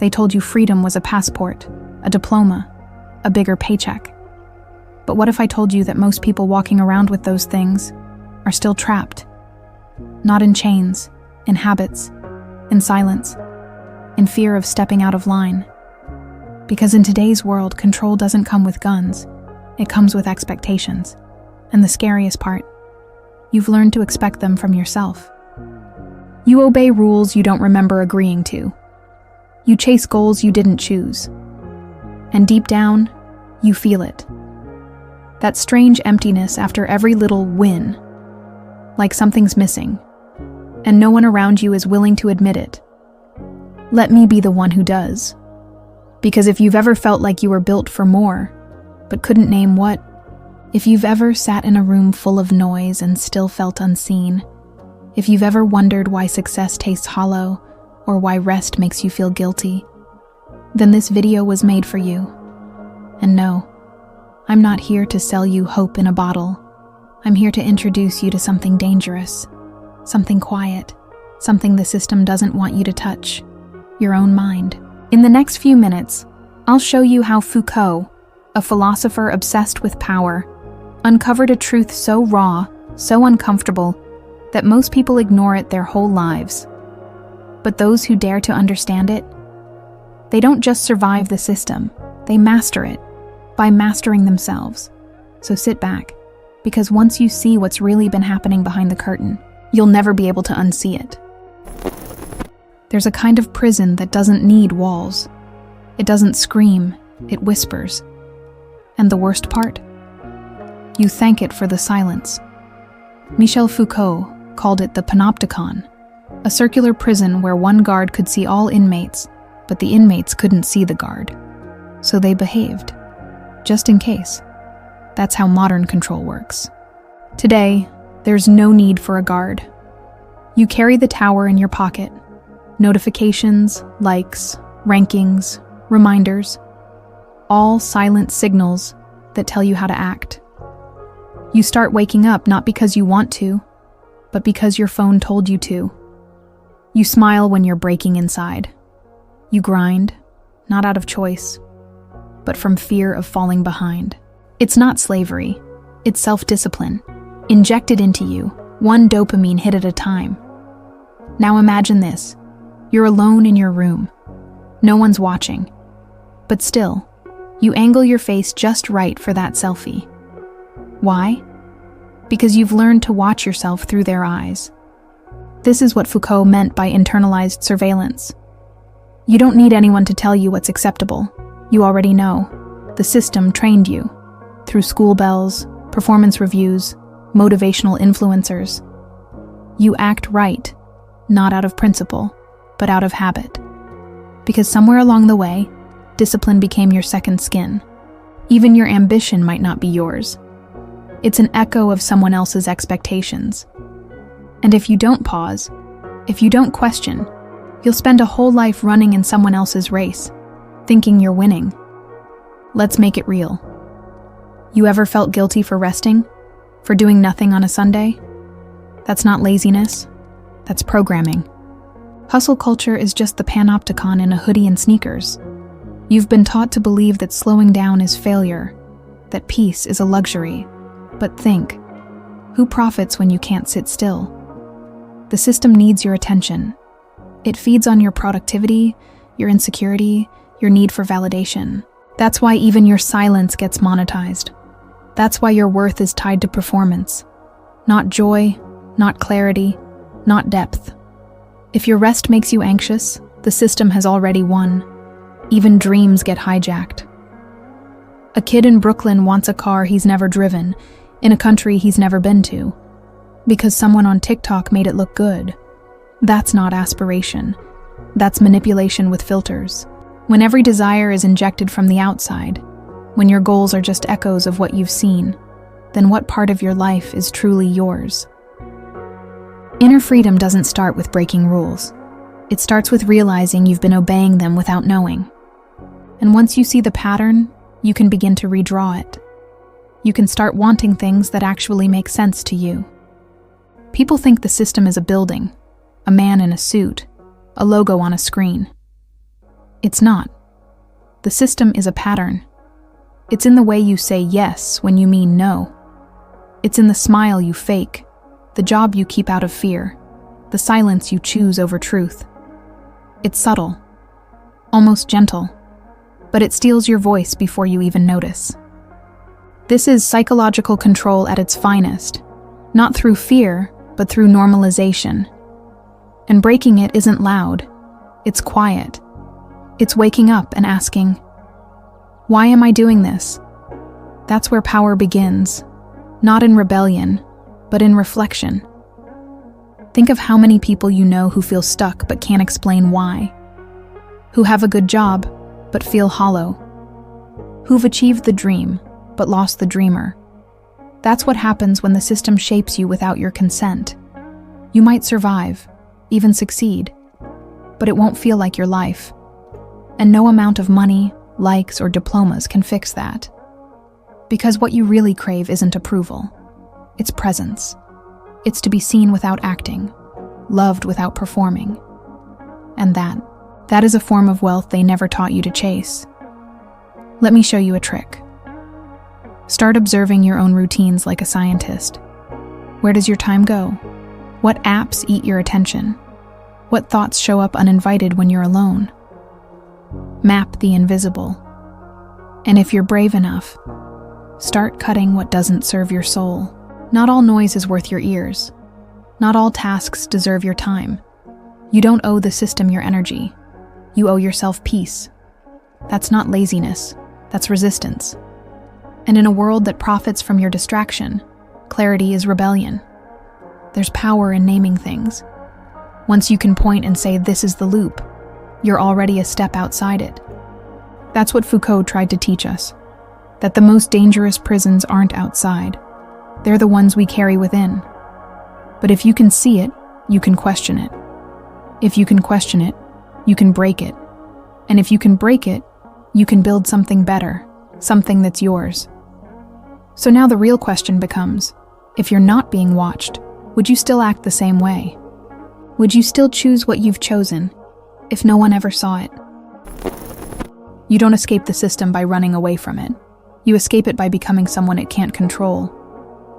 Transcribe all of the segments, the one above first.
They told you freedom was a passport, a diploma, a bigger paycheck. But what if I told you that most people walking around with those things are still trapped? Not in chains, in habits, in silence, in fear of stepping out of line. Because in today's world, control doesn't come with guns, it comes with expectations. And the scariest part, you've learned to expect them from yourself. You obey rules you don't remember agreeing to. You chase goals you didn't choose. And deep down, you feel it. That strange emptiness after every little win, like something's missing, and no one around you is willing to admit it. Let me be the one who does. Because if you've ever felt like you were built for more, but couldn't name what, if you've ever sat in a room full of noise and still felt unseen, if you've ever wondered why success tastes hollow or why rest makes you feel guilty, then this video was made for you. And no, I'm not here to sell you hope in a bottle. I'm here to introduce you to something dangerous, something quiet, something the system doesn't want you to touch, your own mind. In the next few minutes, I'll show you how Foucault, a philosopher obsessed with power, uncovered a truth so raw, so uncomfortable, that most people ignore it their whole lives. But those who dare to understand it, they don't just survive the system, they master it by mastering themselves. So sit back, because once you see what's really been happening behind the curtain, you'll never be able to unsee it. There's a kind of prison that doesn't need walls. It doesn't scream, it whispers. And the worst part? You thank it for the silence. Michel Foucault called it the panopticon, a circular prison where one guard could see all inmates, but the inmates couldn't see the guard. So they behaved, just in case. That's how modern control works. Today, there's no need for a guard. You carry the tower in your pocket. Notifications, likes, rankings, reminders, all silent signals that tell you how to act. You start waking up not because you want to, but because your phone told you to. You smile when you're breaking inside. You grind, not out of choice, but from fear of falling behind. It's not slavery, it's self-discipline, injected into you, one dopamine hit at a time. Now imagine this. You're alone in your room. No one's watching. But still, you angle your face just right for that selfie. Why? Because you've learned to watch yourself through their eyes. This is what Foucault meant by internalized surveillance. You don't need anyone to tell you what's acceptable. You already know. The system trained you. Through school bells, performance reviews, motivational influencers. You act right, not out of principle, but out of habit. Because somewhere along the way, discipline became your second skin. Even your ambition might not be yours. It's an echo of someone else's expectations. And if you don't pause, if you don't question, you'll spend a whole life running in someone else's race, thinking you're winning. Let's make it real. You ever felt guilty for resting? For doing nothing on a Sunday? That's not laziness. That's programming. Hustle culture is just the panopticon in a hoodie and sneakers. You've been taught to believe that slowing down is failure, that peace is a luxury. But think, who profits when you can't sit still? The system needs your attention. It feeds on your productivity, your insecurity, your need for validation. That's why even your silence gets monetized. That's why your worth is tied to performance. Not joy, not clarity, not depth. If your rest makes you anxious, the system has already won. Even dreams get hijacked. A kid in Brooklyn wants a car he's never driven, in a country he's never been to, because someone on TikTok made it look good. That's not aspiration. That's manipulation with filters. When every desire is injected from the outside, when your goals are just echoes of what you've seen, then what part of your life is truly yours? Inner freedom doesn't start with breaking rules. It starts with realizing you've been obeying them without knowing. And once you see the pattern, you can begin to redraw it. You can start wanting things that actually make sense to you. People think the system is a building, a man in a suit, a logo on a screen. It's not. The system is a pattern. It's in the way you say yes when you mean no. It's in the smile you fake, the job you keep out of fear, the silence you choose over truth. It's subtle, almost gentle, but it steals your voice before you even notice. This is psychological control at its finest, not through fear, but through normalization. And breaking it isn't loud, it's quiet. It's waking up and asking, why am I doing this? That's where power begins, not in rebellion, but in reflection. Think of how many people you know who feel stuck but can't explain why, who have a good job but feel hollow, who've achieved the dream but lost the dreamer. That's what happens when the system shapes you without your consent. You might survive, even succeed, but it won't feel like your life. And no amount of money, likes, or diplomas can fix that. Because what you really crave isn't approval. It's presence. It's to be seen without acting, loved without performing. And that is a form of wealth they never taught you to chase. Let me show you a trick. Start observing your own routines like a scientist. Where does your time go? What apps eat your attention? What thoughts show up uninvited when you're alone? Map the invisible. And if you're brave enough, start cutting what doesn't serve your soul. Not all noise is worth your ears. Not all tasks deserve your time. You don't owe the system your energy. You owe yourself peace. That's not laziness, that's resistance. And in a world that profits from your distraction, clarity is rebellion. There's power in naming things. Once you can point and say, this is the loop, you're already a step outside it. That's what Foucault tried to teach us, that the most dangerous prisons aren't outside. They're the ones we carry within. But if you can see it, you can question it. If you can question it, you can break it. And if you can break it, you can build something better, something that's yours. So now the real question becomes, if you're not being watched, would you still act the same way? Would you still choose what you've chosen, if no one ever saw it? You don't escape the system by running away from it. You escape it by becoming someone it can't control.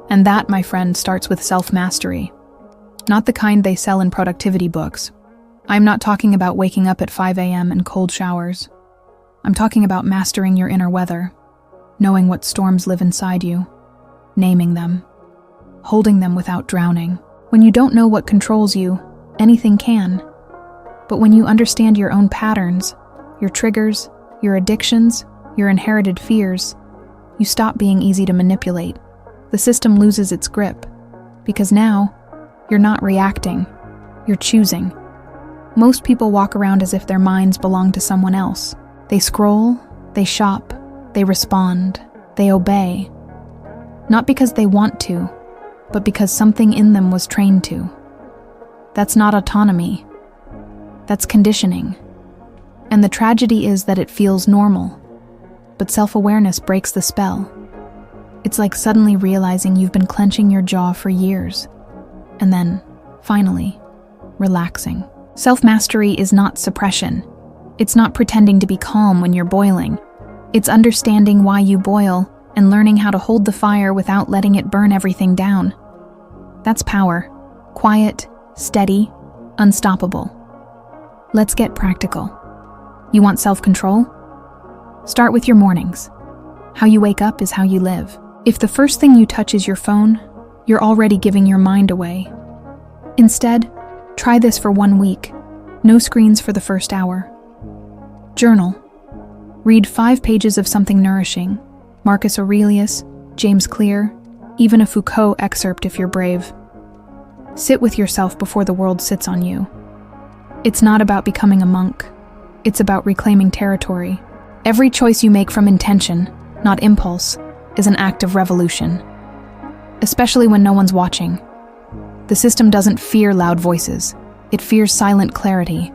And that, my friend, starts with self-mastery. Not the kind they sell in productivity books. I'm not talking about waking up at 5 a.m. and cold showers. I'm talking about mastering your inner weather, knowing what storms live inside you, naming them, holding them without drowning. When you don't know what controls you, anything can. But when you understand your own patterns, your triggers, your addictions, your inherited fears, you stop being easy to manipulate. The system loses its grip, because now, you're not reacting, you're choosing. Most people walk around as if their minds belong to someone else. They scroll, they shop, they respond, they obey. Not because they want to, but because something in them was trained to. That's not autonomy. That's conditioning. And the tragedy is that it feels normal, but self-awareness breaks the spell. It's like suddenly realizing you've been clenching your jaw for years, and then, finally, relaxing. Self-mastery is not suppression. It's not pretending to be calm when you're boiling. It's understanding why you boil and learning how to hold the fire without letting it burn everything down. That's power. Quiet, steady, unstoppable. Let's get practical. You want self-control? Start with your mornings. How you wake up is how you live. If the first thing you touch is your phone, you're already giving your mind away. Instead, try this for 1 week. No screens for the first hour. Journal. Read 5 pages of something nourishing. Marcus Aurelius, James Clear, even a Foucault excerpt if you're brave. Sit with yourself before the world sits on you. It's not about becoming a monk. It's about reclaiming territory. Every choice you make from intention, not impulse, is an act of revolution. Especially when no one's watching. The system doesn't fear loud voices. It fears silent clarity.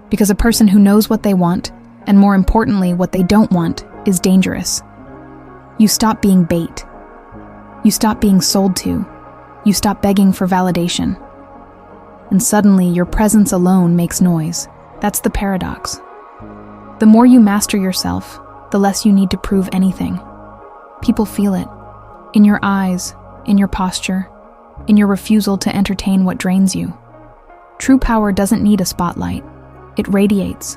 Because a person who knows what they want, and more importantly, what they don't want, is dangerous. You stop being bait. You stop being sold to. You stop begging for validation. And suddenly, your presence alone makes noise. That's the paradox. The more you master yourself, the less you need to prove anything. People feel it. In your eyes, in your posture, in your refusal to entertain what drains you. True power doesn't need a spotlight. It radiates,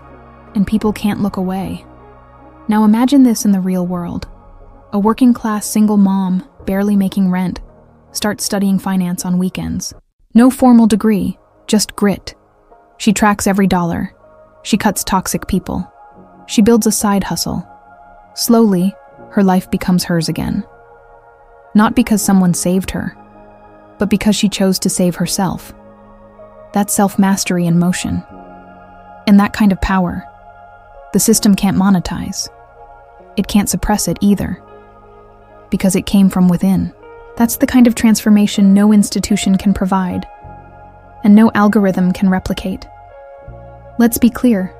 and people can't look away. Now imagine this in the real world. A working-class single mom, barely making rent, starts studying finance on weekends. No formal degree, just grit. She tracks every dollar. She cuts toxic people. She builds a side hustle. Slowly, her life becomes hers again. Not because someone saved her, but because she chose to save herself. That's self-mastery in motion. And that kind of power, the system can't monetize. It can't suppress it either, because it came from within. That's the kind of transformation no institution can provide, and no algorithm can replicate. Let's be clear.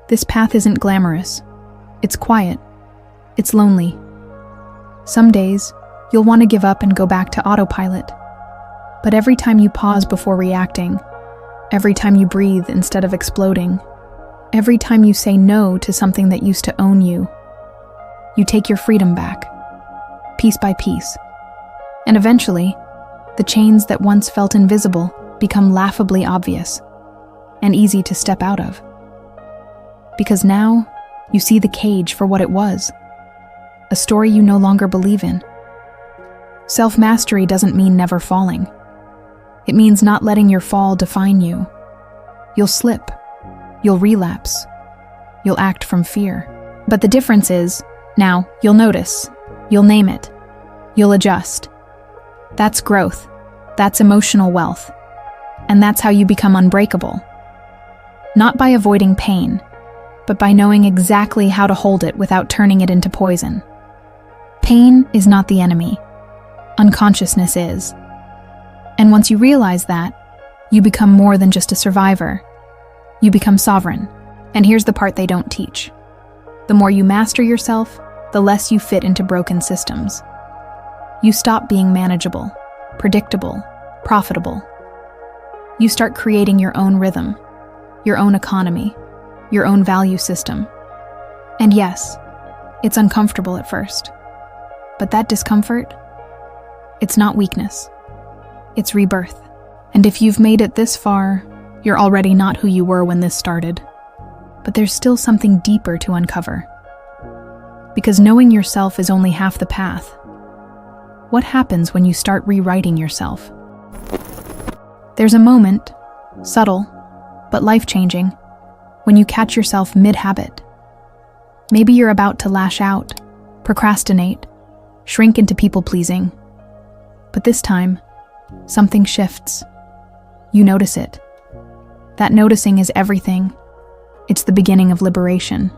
This path isn't glamorous. It's quiet. It's lonely. Some days, you'll want to give up and go back to autopilot. But every time you pause before reacting, every time you breathe instead of exploding, every time you say no to something that used to own you, you take your freedom back, piece by piece. And eventually, the chains that once felt invisible become laughably obvious and easy to step out of. Because now, you see the cage for what it was, a story you no longer believe in. Self-mastery doesn't mean never falling. It means not letting your fall define you. You'll slip. You'll relapse. You'll act from fear. But the difference is, now, you'll notice. You'll name it. You'll adjust. That's growth. That's emotional wealth. And that's how you become unbreakable. Not by avoiding pain, but by knowing exactly how to hold it without turning it into poison. Pain is not the enemy. Unconsciousness is. And once you realize that, you become more than just a survivor. You become sovereign. And here's the part they don't teach. The more you master yourself, the less you fit into broken systems. You stop being manageable, predictable, profitable. You start creating your own rhythm, your own economy, your own value system. And yes, it's uncomfortable at first. But that discomfort, it's not weakness. It's rebirth. And if you've made it this far, you're already not who you were when this started. But there's still something deeper to uncover. Because knowing yourself is only half the path. What happens when you start rewriting yourself? There's a moment, subtle, but life-changing, when you catch yourself mid-habit. Maybe you're about to lash out, procrastinate, shrink into people-pleasing. But this time, something shifts. You notice it. That noticing is everything. It's the beginning of liberation.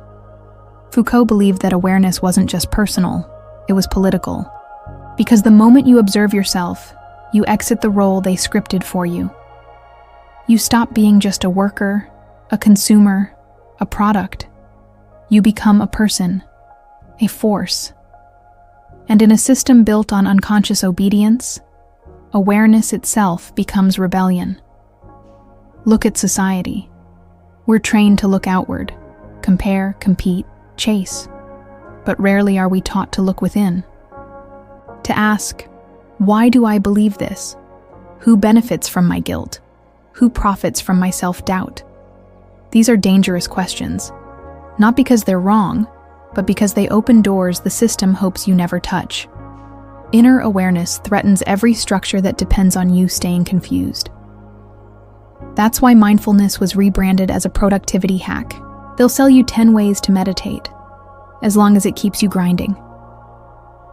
Foucault believed that awareness wasn't just personal, it was political. Because the moment you observe yourself, you exit the role they scripted for you. You stop being just a worker, a consumer, a product. You become a person, a force. And in a system built on unconscious obedience, awareness itself becomes rebellion. Look at society. We're trained to look outward, compare, compete, chase. But rarely are we taught to look within. To ask, why do I believe this? Who benefits from my guilt? Who profits from my self-doubt? These are dangerous questions, not because they're wrong, but because they open doors the system hopes you never touch. Inner awareness threatens every structure that depends on you staying confused. That's why mindfulness was rebranded as a productivity hack. They'll sell you 10 ways to meditate, as long as it keeps you grinding.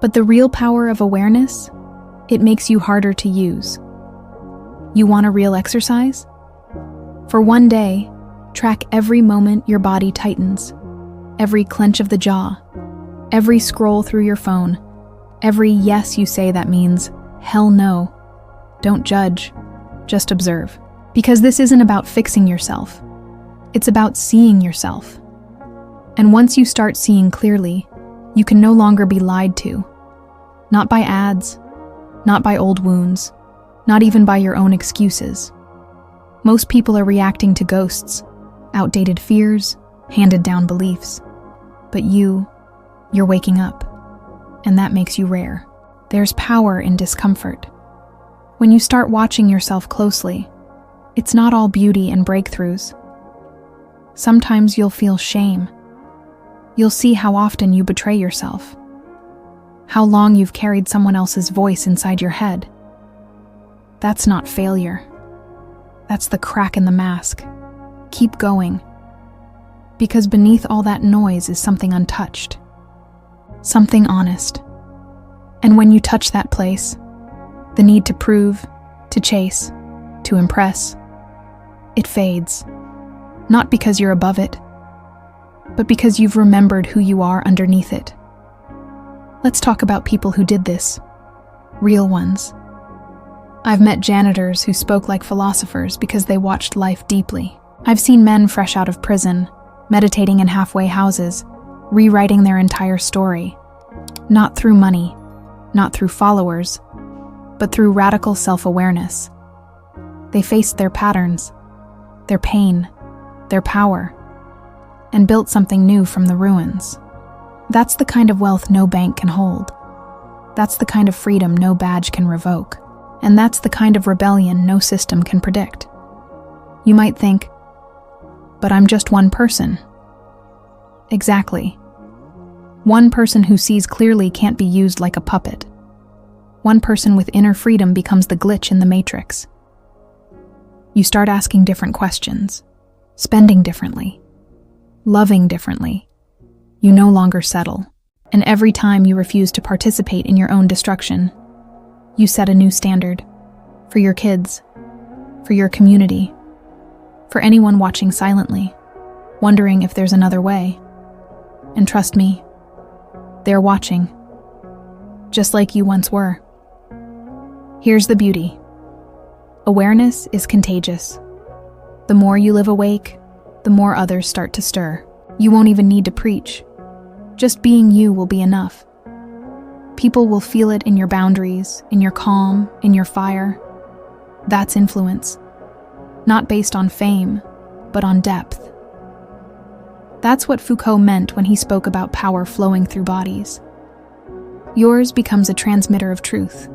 But the real power of awareness, it makes you harder to use. You want a real exercise? For one day, track every moment your body tightens, every clench of the jaw, every scroll through your phone, every yes you say that means hell no. Don't judge, just observe. Because this isn't about fixing yourself. It's about seeing yourself. And once you start seeing clearly, you can no longer be lied to. Not by ads, not by old wounds, not even by your own excuses. Most people are reacting to ghosts, outdated fears, handed down beliefs. But you're waking up, and that makes you rare. There's power in discomfort. When you start watching yourself closely, it's not all beauty and breakthroughs. Sometimes you'll feel shame. You'll see how often you betray yourself, how long you've carried someone else's voice inside your head. That's not failure. That's the crack in the mask. Keep going. Because beneath all that noise is something untouched. Something honest. And when you touch that place, the need to prove, to chase, to impress, it fades. Not because you're above it, but because you've remembered who you are underneath it. Let's talk about people who did this. Real ones. I've met janitors who spoke like philosophers because they watched life deeply. I've seen men fresh out of prison, meditating in halfway houses, rewriting their entire story. Not through money, not through followers, but through radical self-awareness. They faced their patterns, their pain, their power, and built something new from the ruins. That's the kind of wealth no bank can hold. That's the kind of freedom no badge can revoke. And that's the kind of rebellion no system can predict. You might think, but I'm just one person. Exactly. One person who sees clearly can't be used like a puppet. One person with inner freedom becomes the glitch in the matrix. You start asking different questions, spending differently, loving differently. You no longer settle. And every time you refuse to participate in your own destruction, you set a new standard for your kids, for your community, for anyone watching silently, wondering if there's another way. And trust me, they're watching, just like you once were. Here's the beauty. Awareness is contagious. The more you live awake, the more others start to stir. You won't even need to preach. Just being you will be enough. People will feel it in your boundaries, in your calm, in your fire. That's influence. Not based on fame, but on depth. That's what Foucault meant when he spoke about power flowing through bodies. Yours becomes a transmitter of truth,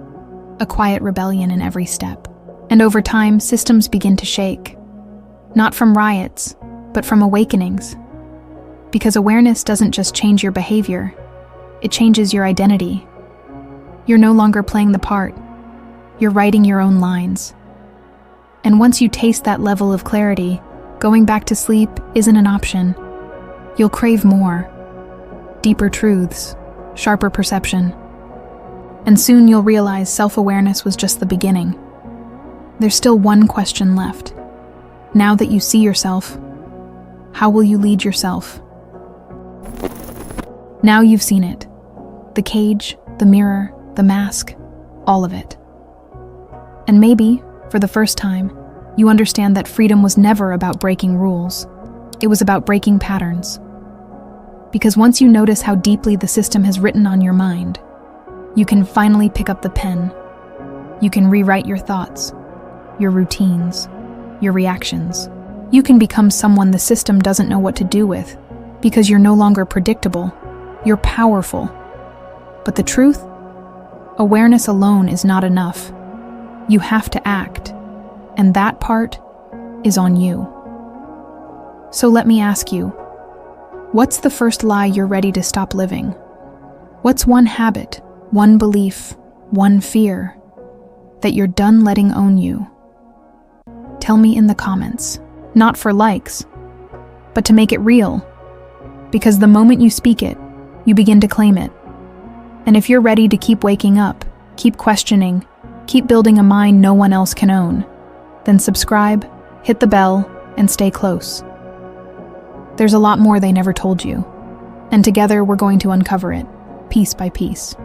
a quiet rebellion in every step. And over time, systems begin to shake. Not from riots, but from awakenings. Because awareness doesn't just change your behavior, it changes your identity. You're no longer playing the part. You're writing your own lines. And once you taste that level of clarity, going back to sleep isn't an option. You'll crave more, deeper truths, sharper perception. And soon you'll realize self-awareness was just the beginning. There's still one question left. Now that you see yourself, how will you lead yourself? Now you've seen it. The cage, the mirror, the mask, all of it. And maybe, for the first time, you understand that freedom was never about breaking rules. It was about breaking patterns. Because once you notice how deeply the system has written on your mind, you can finally pick up the pen. You can rewrite your thoughts, your routines, your reactions. You can become someone the system doesn't know what to do with, because you're no longer predictable. You're powerful. But the truth? Awareness alone is not enough. You have to act, and that part is on you. So let me ask you, what's the first lie you're ready to stop living? What's one habit, one belief, one fear that you're done letting own you? Tell me in the comments. Not for likes, but to make it real. Because the moment you speak it, you begin to claim it. And if you're ready to keep waking up, keep questioning, keep building a mind no one else can own, then subscribe, hit the bell, and stay close. There's a lot more they never told you, and together we're going to uncover it, piece by piece.